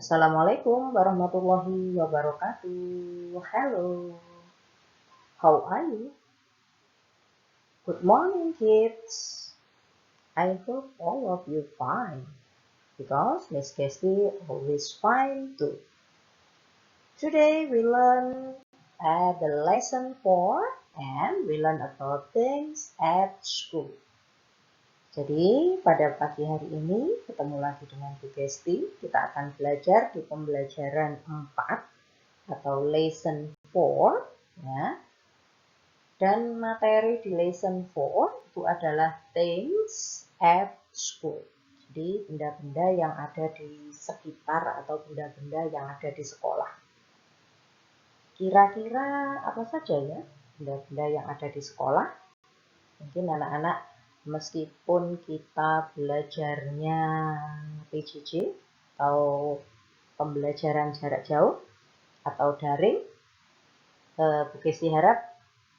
Assalamualaikum warahmatullahi wabarakatuh. Hello, how are you? Good morning, kids. I hope all of you fine because Miss Kesti always fine too. Today we learn at the lesson 4 and we learn about things at school. Jadi pada pagi hari ini ketemu lagi dengan Bu Kesti. Kita akan belajar di pembelajaran 4 atau lesson 4 ya. Dan materi di lesson 4 itu adalah things at school. Jadi benda-benda yang ada di sekitar atau benda-benda yang ada di sekolah. Kira-kira apa saja ya benda-benda yang ada di sekolah? Mungkin anak-anak meskipun kita belajarnya PJJ atau pembelajaran jarak jauh atau daring, Bu Kesti harap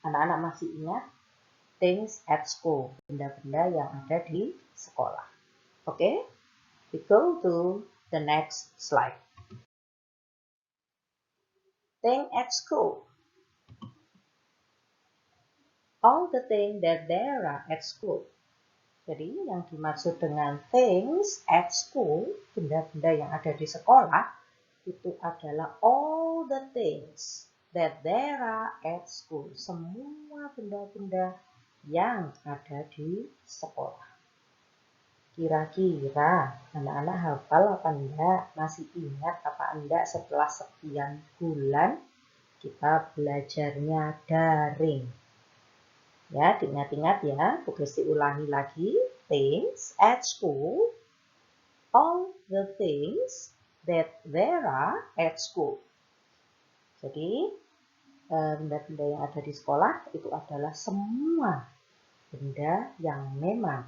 anak-anak masih ingat things at school, benda-benda yang ada di sekolah. Oke, we go to the next slide. Thing at school. All the things that there are at school. Jadi yang dimaksud dengan things at school, benda-benda yang ada di sekolah, itu adalah all the things that there are at school. Semua benda-benda yang ada di sekolah. Kira-kira anak-anak hafal apa enggak? Masih ingat apa enggak setelah sekian bulan kita belajarnya daring? Ya, diingat-ingat ya, Bu Kesti ulangi lagi. Things at school, all the things that there are at school. Jadi, benda-benda yang ada di sekolah itu adalah semua benda yang memang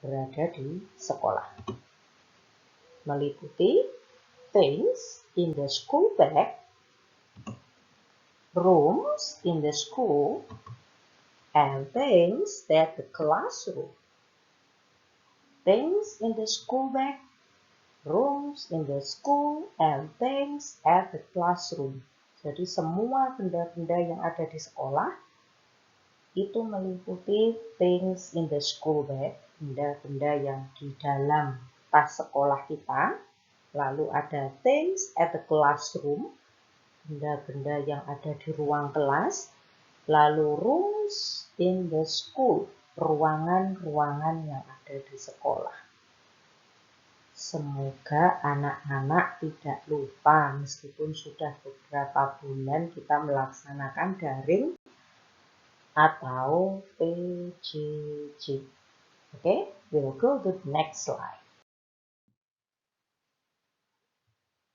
berada di sekolah. Meliputi things in the school bag, rooms in the school, and things at the classroom. Things in the school bag, rooms in the school, and things at the classroom. Jadi semua benda-benda yang ada di sekolah itu meliputi things in the school bag, benda-benda yang di dalam tas sekolah kita. Lalu ada things at the classroom, benda-benda yang ada di ruang kelas. Lalu rooms in the school, ruangan-ruangan yang ada di sekolah. Semoga anak-anak tidak lupa meskipun sudah beberapa bulan kita melaksanakan daring atau PJJ. Okay, we'll go to the next slide.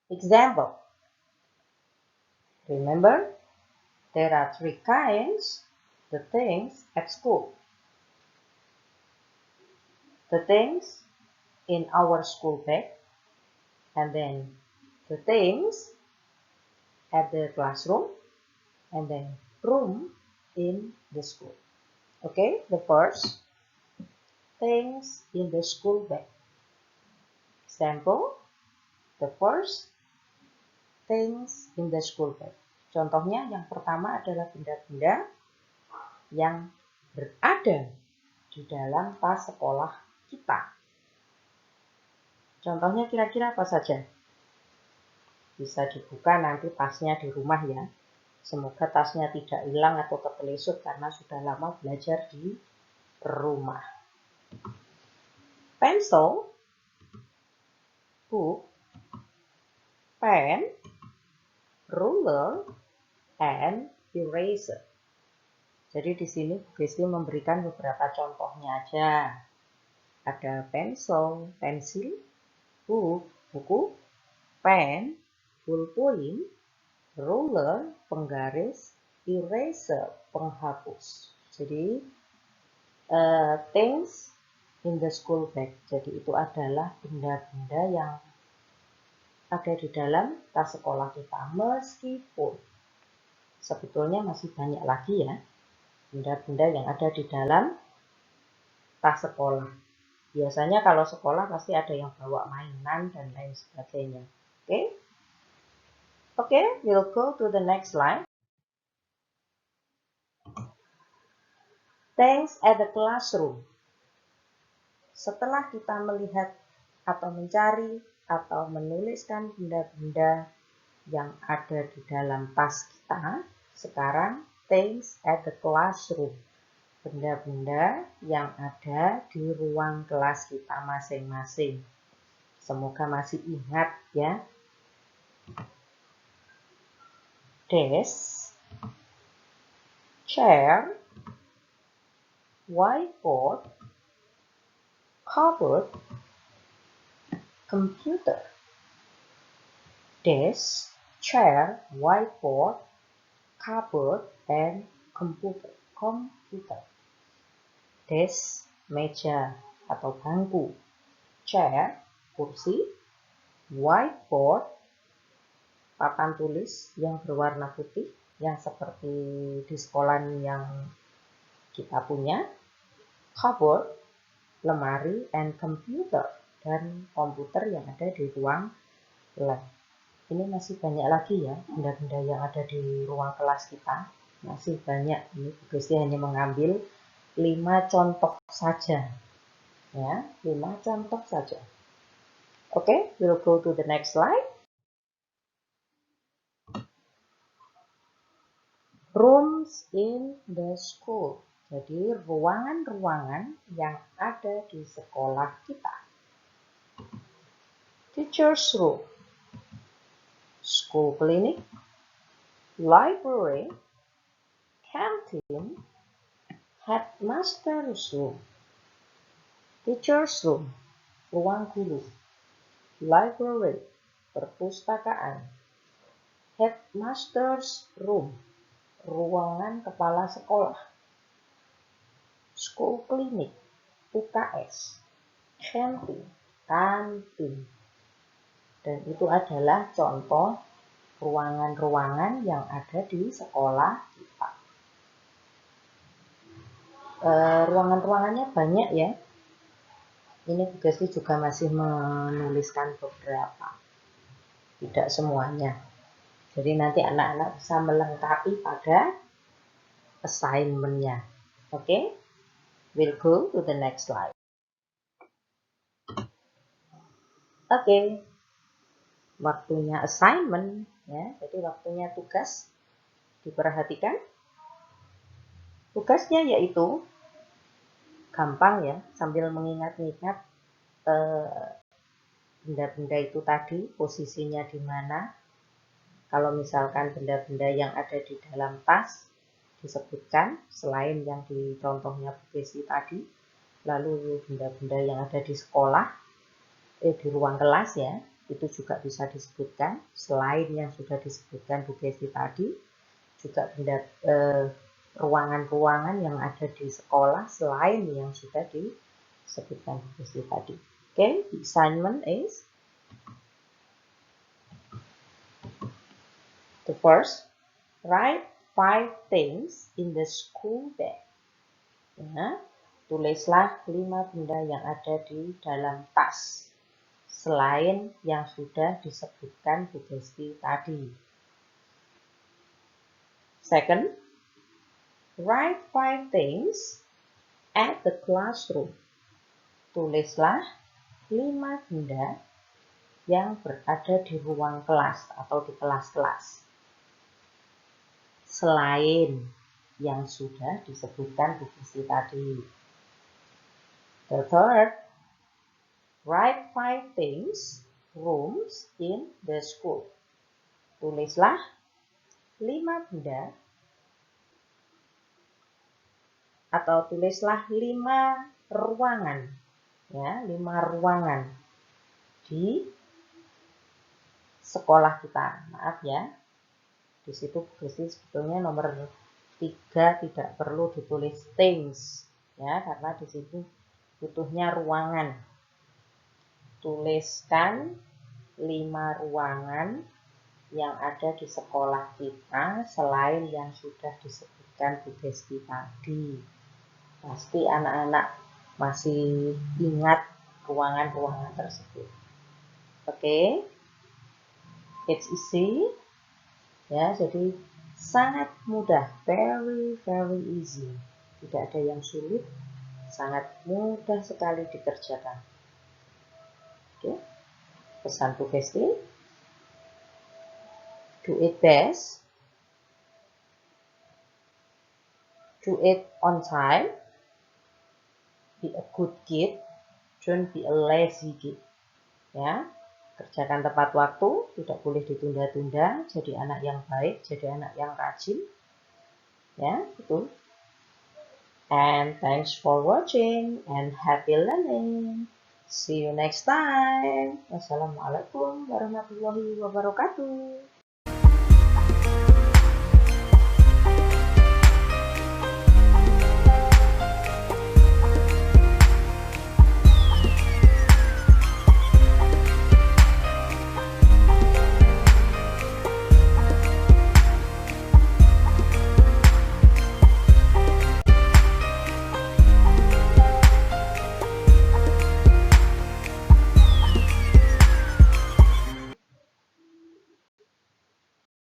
Example. Remember, there are 3 kinds the things at school. The things in our school bag, and then the things at the classroom, and then room in the school. Okay, the first, things in the school bag. Example, the first, things in the school bag. Contohnya yang pertama adalah benda-benda yang berada di dalam tas sekolah kita. Contohnya kira-kira apa saja? Bisa dibuka nanti tasnya di rumah ya. Semoga tasnya tidak hilang atau ketelesut karena sudah lama belajar di rumah. Pencil, book, pen, ruler, and eraser. Jadi di sini Bu Kesti memberikan beberapa contohnya aja. Ada pencil, pensil, book, buku, pen, ballpoint, ruler, penggaris, eraser, penghapus. Jadi things in the school bag. Jadi itu adalah benda-benda yang ada di dalam tas sekolah kita. Meskipun sebetulnya masih banyak lagi ya benda-benda yang ada di dalam tas sekolah. Biasanya kalau sekolah pasti ada yang bawa mainan dan lain sebagainya. Okay, we'll go to the next slide. Things at the classroom. Setelah kita melihat atau mencari atau menuliskan benda-benda yang ada di dalam tas kita, sekarang things at the classroom. Benda-benda yang ada di ruang kelas kita masing-masing. Semoga masih ingat ya. Desk, chair, whiteboard, cupboard, computer. Desk, chair, whiteboard, cupboard, and computer. Desk, meja atau bangku. Chair, kursi. Whiteboard, papan tulis yang berwarna putih yang seperti di sekolah yang kita punya. Cupboard, lemari, and computer, dan komputer yang ada di ruang lab. Ini masih banyak lagi ya benda-benda yang ada di ruang kelas kita. Masih banyak. Ini Bu Gusti hanya mengambil 5 contoh saja. Ya, 5 contoh saja. Okay, we'll go to the next slide. Rooms in the school. Jadi ruangan-ruangan yang ada di sekolah kita. Teacher's room, school clinic, library, canteen, headmaster's room. Teacher's room, ruang guru. Library, perpustakaan. Headmaster's room, ruangan kepala sekolah. School clinic, UKS. Canteen, kantin. Dan itu adalah contoh ruangan-ruangan yang ada di sekolah kita. Ruangan-ruangannya banyak ya. Ini Bu Gusti juga masih menuliskan beberapa. Tidak semuanya. Jadi nanti anak-anak bisa melengkapi pada assignment-nya. Oke? We'll go to the next slide. Oke. Waktunya assignment ya. Jadi waktunya tugas. Diperhatikan. Tugasnya yaitu gampang ya, sambil mengingat-ingat benda-benda itu tadi, posisinya di mana. Kalau misalkan benda-benda yang ada di dalam tas disebutkan, selain yang di contohnya Bu Desi tadi, lalu benda-benda yang ada di sekolah, di ruang kelas ya, itu juga bisa disebutkan, selain yang sudah disebutkan Bu Desi tadi, juga benda ruangan-ruangan yang ada di sekolah selain yang sudah disebutkan Bu Desi tadi. Okay, the assignment is the first, write 5 things in the school bag. Ya, tulislah 5 benda yang ada di dalam tas selain yang sudah disebutkan Bu Desi tadi. Second, write 5 things at the classroom. Tulislah 5 benda yang berada di ruang kelas atau di kelas-kelas. Selain yang sudah disebutkan Bu Desi tadi. The third, write 5 things, rooms in the school. Tulislah 5 benda atau tulislah 5 ruangan. Ya, 5 ruangan di sekolah kita. Maaf ya. Di situ sebetulnya nomor 3 tidak perlu ditulis things ya, karena di situ butuhnya ruangan. Tuliskan 5 ruangan yang ada di sekolah kita selain yang sudah disebutkan Bu Desi tadi. Pasti anak-anak masih ingat ruangan-ruangan tersebut. Oke. It's easy. Ya, jadi sangat mudah, very easy. Tidak ada yang sulit, sangat mudah sekali dikerjakan. Oke, pesan Bu Kesti, do it best, do it on time, be a good kid, don't be a lazy kid. Ya, kerjakan tepat waktu, tidak boleh ditunda-tunda, jadi anak yang baik, jadi anak yang rajin. Ya, betul. And thanks for watching and happy learning. See you next time. Wassalamualaikum warahmatullahi wabarakatuh.